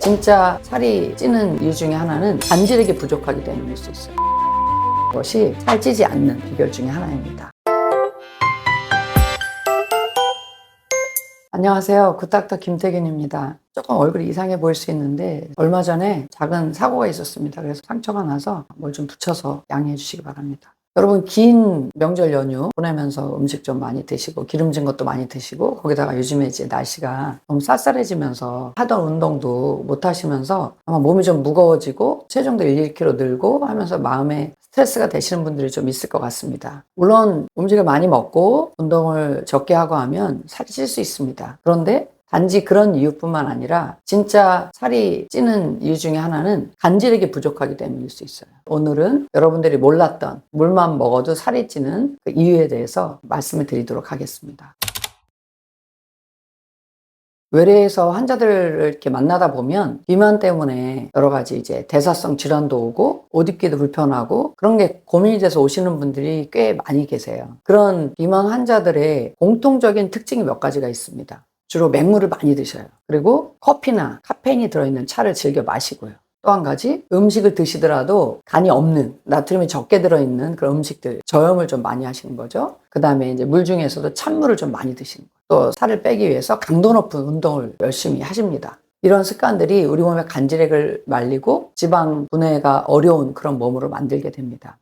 진짜 살이 찌는 이유 중에 하나는 간질액이 부족하기 때문일 수 있어요. 그것이 살찌지 않는 비결 중에 하나입니다. 안녕하세요. 굿닥터 김태균입니다. 조금 얼굴이 이상해 보일 수 있는데 얼마 전에 작은 사고가 있었습니다. 그래서 상처가 나서 뭘 좀 붙여서 양해해 주시기 바랍니다. 여러분, 긴 명절 연휴 보내면서 음식 좀 많이 드시고 기름진 것도 많이 드시고, 거기다가 요즘에 이제 날씨가 너무 쌀쌀해지면서 하던 운동도 못 하시면서 아마 몸이 좀 무거워지고 체중도 1, 2kg 늘고 하면서 마음에 스트레스가 되시는 분들이 좀 있을 것 같습니다. 물론 음식을 많이 먹고 운동을 적게 하고 하면 살이 찔 수 있습니다. 그런데 단지 그런 이유뿐만 아니라 진짜 살이 찌는 이유 중에 하나는 간질액이 부족하기 때문일 수 있어요. 오늘은 여러분들이 몰랐던 물만 먹어도 살이 찌는 그 이유에 대해서 말씀을 드리도록 하겠습니다. 외래에서 환자들을 이렇게 만나다 보면 비만 때문에 여러 가지 이제 대사성 질환도 오고 옷 입기도 불편하고 그런 게 고민이 돼서 오시는 분들이 꽤 많이 계세요. 그런 비만 환자들의 공통적인 특징이 몇 가지가 있습니다. 주로 맹물을 많이 드셔요. 그리고 커피나 카페인이 들어있는 차를 즐겨 마시고요. 또 한 가지, 음식을 드시더라도 간이 없는, 나트륨이 적게 들어있는 그런 음식들, 저염을 좀 많이 하시는 거죠. 그 다음에 이제 물 중에서도 찬물을 좀 많이 드시는 거예요. 또 살을 빼기 위해서 강도 높은 운동을 열심히 하십니다. 이런 습관들이 우리 몸의 간질액을 말리고 지방 분해가 어려운 그런 몸으로 만들게 됩니다.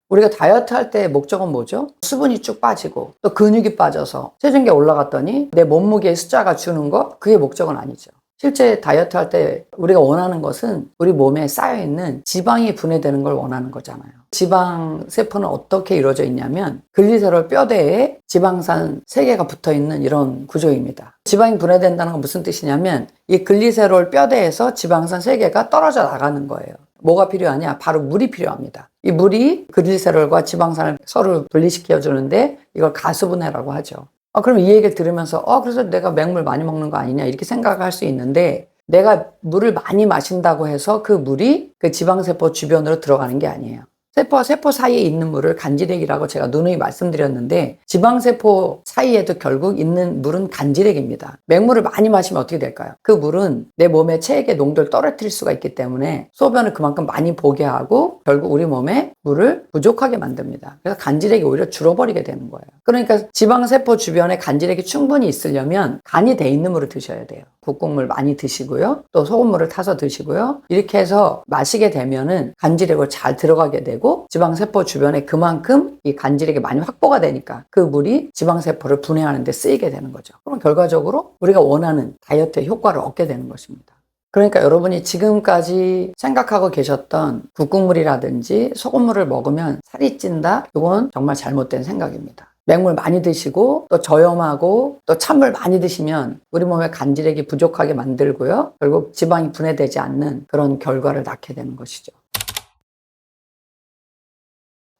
우리가 다이어트 할 때 목적은 뭐죠? 수분이 쭉 빠지고 또 근육이 빠져서 체중계 올라갔더니 내 몸무게의 숫자가 주는 거, 그게 목적은 아니죠. 실제 다이어트 할 때 우리가 원하는 것은 우리 몸에 쌓여있는 지방이 분해되는 걸 원하는 거잖아요. 지방 세포는 어떻게 이루어져 있냐면 글리세롤 뼈대에 지방산 3개가 붙어있는 이런 구조입니다. 지방이 분해된다는 건 무슨 뜻이냐면 이 글리세롤 뼈대에서 지방산 3개가 떨어져 나가는 거예요. 뭐가 필요하냐? 바로 물이 필요합니다. 이 물이 글리세롤과 지방산을 서로 분리시켜 주는데 이걸 가수분해라고 하죠. 그럼 이 얘기를 들으면서 그래서 내가 맹물 많이 먹는 거 아니냐 이렇게 생각할 수 있는데, 내가 물을 많이 마신다고 해서 그 물이 그 지방세포 주변으로 들어가는 게 아니에요. 세포와 세포 사이에 있는 물을 간질액이라고 제가 누누이 말씀드렸는데, 지방세포 사이에도 결국 있는 물은 간질액입니다. 맹물을 많이 마시면 어떻게 될까요? 그 물은 내 몸의 체액의 농도를 떨어뜨릴 수가 있기 때문에 소변을 그만큼 많이 보게 하고 결국 우리 몸에 물을 부족하게 만듭니다. 그래서 간질액이 오히려 줄어버리게 되는 거예요. 그러니까 지방세포 주변에 간질액이 충분히 있으려면 간이 돼 있는 물을 드셔야 돼요. 국국물 많이 드시고요. 또 소금물을 타서 드시고요. 이렇게 해서 마시게 되면은 간질액을 잘 들어가게 되고 지방세포 주변에 그만큼 이 간질액이 많이 확보가 되니까 그 물이 지방세포를 분해하는 데 쓰이게 되는 거죠. 그럼 결과적으로 우리가 원하는 다이어트의 효과를 얻게 되는 것입니다. 그러니까 여러분이 지금까지 생각하고 계셨던 국국물이라든지 소금물을 먹으면 살이 찐다? 이건 정말 잘못된 생각입니다. 맹물 많이 드시고 또 저염하고 또 찬물 많이 드시면 우리 몸의 간질액이 부족하게 만들고요. 결국 지방이 분해되지 않는 그런 결과를 낳게 되는 것이죠.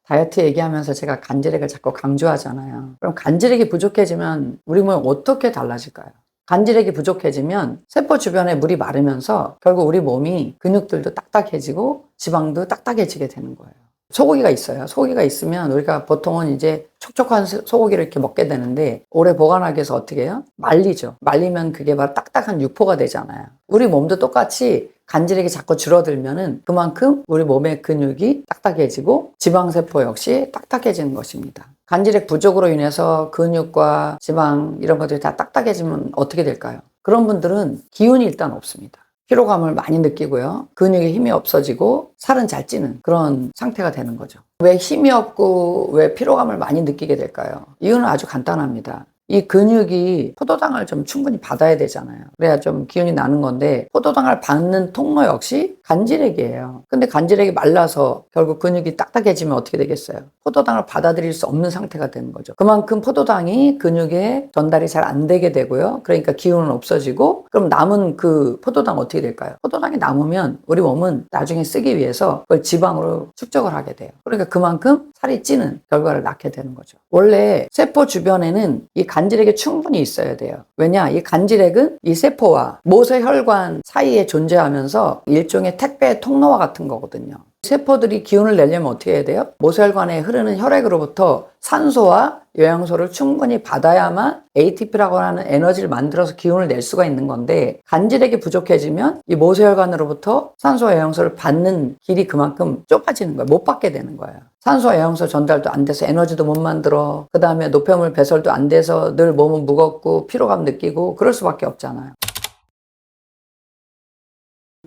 다이어트 얘기하면서 제가 간질액을 자꾸 강조하잖아요. 그럼 간질액이 부족해지면 우리 몸이 어떻게 달라질까요? 간질액이 부족해지면 세포 주변에 물이 마르면서 결국 우리 몸이 근육들도 딱딱해지고 지방도 딱딱해지게 되는 거예요. 소고기가 있어요. 소고기가 있으면 우리가 보통은 이제 촉촉한 소고기를 이렇게 먹게 되는데 오래 보관하기 위해서 어떻게 해요? 말리죠. 말리면 그게 바로 딱딱한 육포가 되잖아요. 우리 몸도 똑같이 간질액이 자꾸 줄어들면은 그만큼 우리 몸의 근육이 딱딱해지고 지방세포 역시 딱딱해지는 것입니다. 간질액 부족으로 인해서 근육과 지방 이런 것들이 다 딱딱해지면 어떻게 될까요? 그런 분들은 기운이 일단 없습니다. 피로감을 많이 느끼고요. 근육에 힘이 없어지고 살은 잘 찌는 그런 상태가 되는 거죠. 왜 힘이 없고 왜 피로감을 많이 느끼게 될까요? 이유는 아주 간단합니다. 이 근육이 포도당을 좀 충분히 받아야 되잖아요. 그래야 좀 기운이 나는 건데 포도당을 받는 통로 역시 간질액이에요. 근데 간질액이 말라서 결국 근육이 딱딱해지면 어떻게 되겠어요? 포도당을 받아들일 수 없는 상태가 되는 거죠. 그만큼 포도당이 근육에 전달이 잘 안 되게 되고요. 그러니까 기운은 없어지고, 그럼 남은 그 포도당 어떻게 될까요? 포도당이 남으면 우리 몸은 나중에 쓰기 위해서 그걸 지방으로 축적을 하게 돼요. 그러니까 그만큼 살이 찌는 결과를 낳게 되는 거죠. 원래 세포 주변에는 이 간질액이 충분히 있어야 돼요. 왜냐? 이 간질액은 이 세포와 모세혈관 사이에 존재하면서 일종의 택배 통로와 같은 거거든요. 세포들이 기운을 내려면 어떻게 해야 돼요? 모세혈관에 흐르는 혈액으로부터 산소와 영양소를 충분히 받아야만 ATP라고 하는 에너지를 만들어서 기운을 낼 수가 있는 건데, 간질액이 부족해지면 이 모세혈관으로부터 산소와 영양소를 받는 길이 그만큼 좁아지는 거예요. 못 받게 되는 거예요. 산소와 영양소 전달도 안 돼서 에너지도 못 만들어. 그 다음에 노폐물 배설도 안 돼서 늘 몸은 무겁고 피로감 느끼고 그럴 수밖에 없잖아요.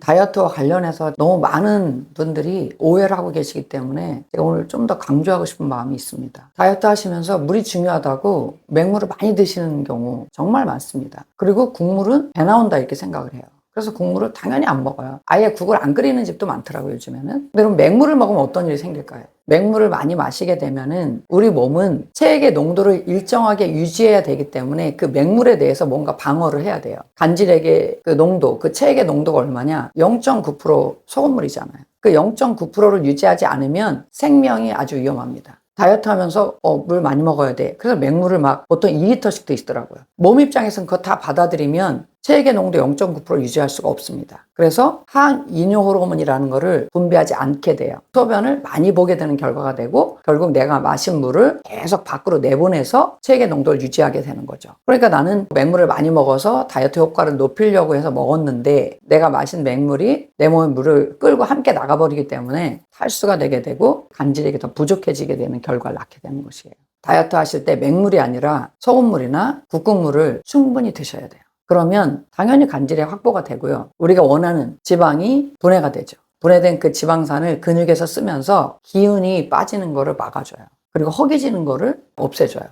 다이어트와 관련해서 너무 많은 분들이 오해를 하고 계시기 때문에 제가 오늘 좀 더 강조하고 싶은 마음이 있습니다. 다이어트 하시면서 물이 중요하다고 맹물을 많이 드시는 경우 정말 많습니다. 그리고 국물은 배 나온다 이렇게 생각을 해요. 그래서 국물을 당연히 안 먹어요. 아예 국을 안 끓이는 집도 많더라고요, 요즘에는. 근데 그럼 맹물을 먹으면 어떤 일이 생길까요? 맹물을 많이 마시게 되면은 우리 몸은 체액의 농도를 일정하게 유지해야 되기 때문에 그 맹물에 대해서 뭔가 방어를 해야 돼요. 간질액의 그 농도, 그 체액의 농도가 얼마냐? 0.9% 소금물이잖아요. 그 0.9%를 유지하지 않으면 생명이 아주 위험합니다. 다이어트 하면서 물 많이 먹어야 돼. 그래서 맹물을 막 보통 2리터씩 드시더라고요. 몸 입장에서는 그거 다 받아들이면 체액의 농도 0.9% 유지할 수가 없습니다. 그래서 항이뇨 호르몬이라는 거를 분비하지 않게 돼요. 소변을 많이 보게 되는 결과가 되고 결국 내가 마신 물을 계속 밖으로 내보내서 체액의 농도를 유지하게 되는 거죠. 그러니까 나는 맹물을 많이 먹어서 다이어트 효과를 높이려고 해서 먹었는데 내가 마신 맹물이 내 몸의 물을 끌고 함께 나가버리기 때문에 탈수가 되게 되고 간질액이 더 부족해지게 되는 결과를 낳게 되는 것이에요. 다이어트 하실 때 맹물이 아니라 소금물이나 국국물을 충분히 드셔야 돼요. 그러면 당연히 간질액 확보가 되고요. 우리가 원하는 지방이 분해가 되죠. 분해된 그 지방산을 근육에서 쓰면서 기운이 빠지는 거를 막아줘요. 그리고 허기지는 거를 없애줘요.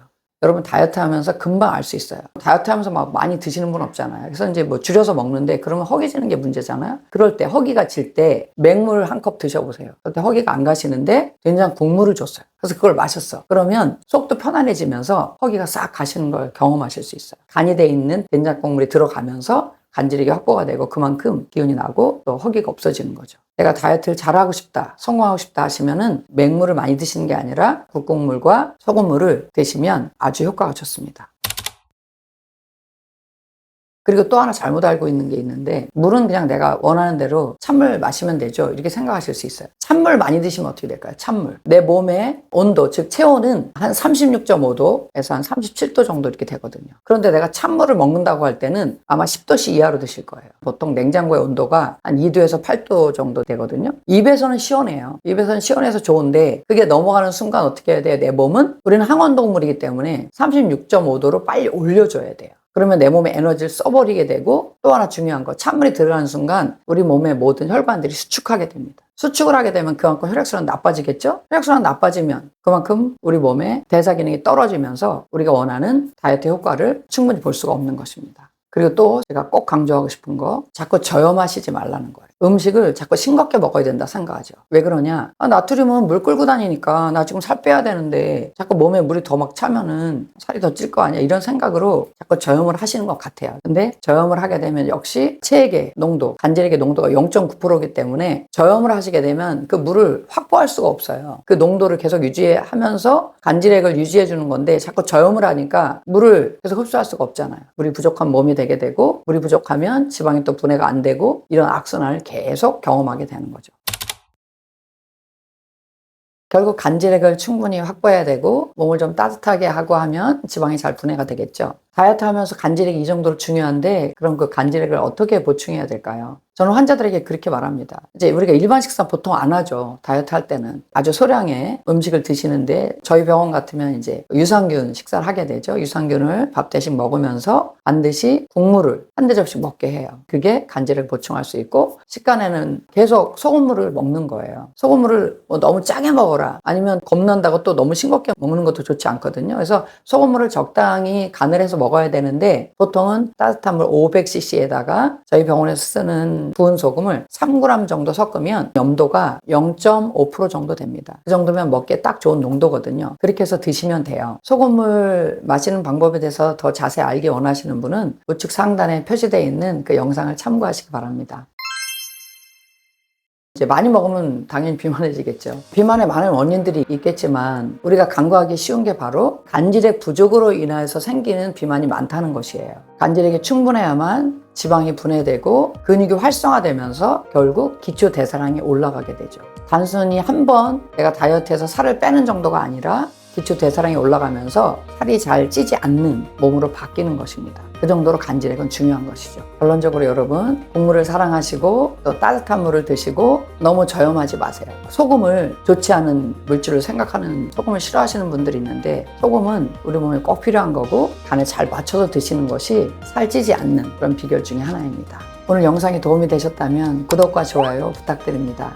여러분 다이어트 하면서 금방 알 수 있어요. 다이어트 하면서 막 많이 드시는 분 없잖아요. 그래서 이제 뭐 줄여서 먹는데 그러면 허기지는 게 문제잖아요. 그럴 때 허기가 질 때 맹물 한 컵 드셔보세요. 그럴 때 허기가 안 가시는데 된장 국물을 줬어요. 그래서 그걸 마셨어. 그러면 속도 편안해지면서 허기가 싹 가시는 걸 경험하실 수 있어요. 간이 돼 있는 된장 국물이 들어가면서 간질액이 확보가 되고 그만큼 기운이 나고 또 허기가 없어지는 거죠. 내가 다이어트를 잘하고 싶다, 성공하고 싶다 하시면은 맹물을 많이 드시는 게 아니라 국국물과 소금물을 드시면 아주 효과가 좋습니다. 그리고 또 하나 잘못 알고 있는 게 있는데 물은 그냥 내가 원하는 대로 찬물 마시면 되죠 이렇게 생각하실 수 있어요. 찬물 많이 드시면 어떻게 될까요? 찬물. 내 몸의 온도 즉 체온은 한 36.5도에서 한 37도 정도 이렇게 되거든요. 그런데 내가 찬물을 먹는다고 할 때는 아마 10도씨 이하로 드실 거예요. 보통 냉장고의 온도가 한 2도에서 8도 정도 되거든요. 입에서는 시원해요. 입에서는 시원해서 좋은데 그게 넘어가는 순간 어떻게 해야 돼요? 내 몸은 우리는 항원동물이기 때문에 36.5도로 빨리 올려줘야 돼요. 그러면 내 몸에 에너지를 써버리게 되고 또 하나 중요한 거 찬물이 들어가는 순간 우리 몸의 모든 혈관들이 수축하게 됩니다. 수축을 하게 되면 그만큼 혈액순환 나빠지겠죠? 혈액순환 나빠지면 그만큼 우리 몸의 대사 기능이 떨어지면서 우리가 원하는 다이어트 효과를 충분히 볼 수가 없는 것입니다. 그리고 또 제가 꼭 강조하고 싶은 거 자꾸 저염하시지 말라는 거예요. 음식을 자꾸 싱겁게 먹어야 된다 생각하죠. 왜 그러냐? 나트륨은 물 끌고 다니니까 나 지금 살 빼야 되는데 자꾸 몸에 물이 더 막 차면은 살이 더 찔 거 아니야 이런 생각으로 자꾸 저염을 하시는 것 같아요. 근데 저염을 하게 되면 역시 체액의 농도, 간질액의 농도가 0.9%이기 때문에 저염을 하시게 되면 그 물을 확보할 수가 없어요. 그 농도를 계속 유지하면서 간질액을 유지해 주는 건데 자꾸 저염을 하니까 물을 계속 흡수할 수가 없잖아요. 물이 부족한 몸이 되게 되고 물이 부족하면 지방이 또 분해가 안 되고 이런 악순환을 계속 경험하게 되는 거죠. 결국 간질액을 충분히 확보해야 되고 몸을 좀 따뜻하게 하고 하면 지방이 잘 분해가 되겠죠. 다이어트 하면서 간질액이 이 정도로 중요한데 그럼 그 간질액을 어떻게 보충해야 될까요? 저는 환자들에게 그렇게 말합니다. 이제 우리가 일반 식사 보통 안 하죠. 다이어트 할 때는 아주 소량의 음식을 드시는데 저희 병원 같으면 이제 유산균 식사를 하게 되죠. 유산균을 밥 대신 먹으면서 반드시 국물을 한두 접시 먹게 해요. 그게 간질액을 보충할 수 있고 식간에는 계속 소금물을 먹는 거예요. 소금물을 너무 짜게 먹어라 아니면 겁난다고 또 너무 싱겁게 먹는 것도 좋지 않거든요. 그래서 소금물을 적당히 간을 해서 먹어야 되는데 보통은 따뜻한 물 500cc에다가 저희 병원에서 쓰는 부은 소금을 3g 정도 섞으면 염도가 0.5% 정도 됩니다. 그 정도면 먹기에 딱 좋은 농도거든요. 그렇게 해서 드시면 돼요. 소금물 마시는 방법에 대해서 더 자세히 알기 원하시는 분은 우측 상단에 표시되어 있는 그 영상을 참고하시기 바랍니다. 이제 많이 먹으면 당연히 비만해지겠죠. 비만의 많은 원인들이 있겠지만 우리가 간과하기 쉬운 게 바로 간질의 부족으로 인해서 생기는 비만이 많다는 것이에요. 간질액이 충분해야만 지방이 분해되고 근육이 활성화되면서 결국 기초 대사량이 올라가게 되죠. 단순히 한 번 내가 다이어트해서 살을 빼는 정도가 아니라 기초 대사량이 올라가면서 살이 잘 찌지 않는 몸으로 바뀌는 것입니다. 그 정도로 간질액은 중요한 것이죠. 결론적으로 여러분, 국물을 사랑하시고 또 따뜻한 물을 드시고 너무 저염하지 마세요. 소금을 좋지 않은 물질을 생각하는, 소금을 싫어하시는 분들이 있는데 소금은 우리 몸에 꼭 필요한 거고 간에 잘 맞춰서 드시는 것이 살찌지 않는 그런 비결 중에 하나입니다. 오늘 영상이 도움이 되셨다면 구독과 좋아요 부탁드립니다.